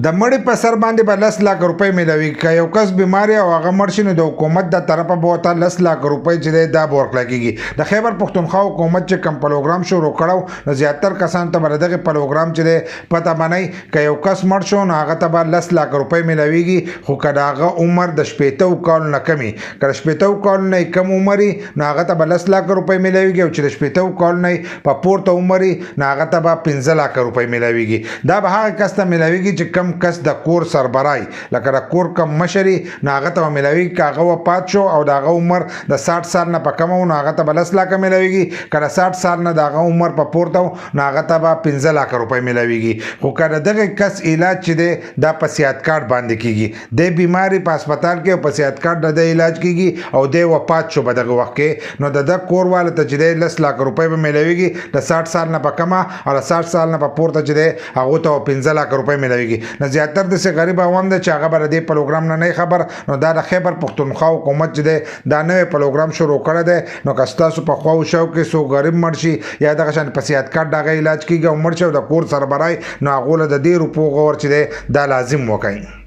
د مړي په سر باندې به 10 لک روپۍ ملوي. که یو کس بیماری او هغه مړ شي نو د حکومت د طرفه به ورته 10 لک روپۍ چې دی دا به ورکړل کېږي. د خیبر پښتونخوا حکومت چې کوم پروګرام شروع کړو نو زیاتر کسانو ته به دغه پروګرام چې دی پته بنئ. که یو کس مړ شو نو هغه ته به 10 لک روپۍ ملويږي، خو که د هغه عمر د 80 کالو نه کم وي، که د 80 کالو نه کم عمر نو هغه ته به 10 لک روپۍ ملويږي، او چې د 80 کالو نه په پورته عمر نو هغه ته به 15 لک روپۍ ملويږي. دا به هغه کس ته ملويږي چې کم کس د کور سربرای لکه د کور کم مشري نو هغه ته ملويږي. که هغه وفات شو او د هغه عمر د 60 سال نه په کم نو هغه ته به 10 لک ملويږي. که د 60 سال نه د هغه عمر په پورته نو هغه ته به 15 لک روپۍ ملويږي. خو که دغه کس علاج چې دی دا په صحت کارت باندې کیږي، د بیماری په هسپتال کې او په صحت کارت د علاج کیږي او د وفات شو په دغه وخت کې نو د کور والا ته چې دی 10 لک روپۍ به ملويږي. د 60 سال نه په کمه او د 60 سال نه په پورته چې دی هغه ته 15 لک روپۍ ملويږي. نو زیاتره د څه غریب عوام دی چې هغه به د پروګرام نه خبر. نو دا د خیبر پښتونخوا حکومت چې دی دا نوې پروګرام شروع کړی دی. نو که ستاسو په خوا او شاو کې څوک غریب مړ شي یا دغه شان په صحت کارت دغه علاج کیږي او مړ شي او د کور سربرای نو هغو له د دې روپو غور چې دی دا لازم وکړئ.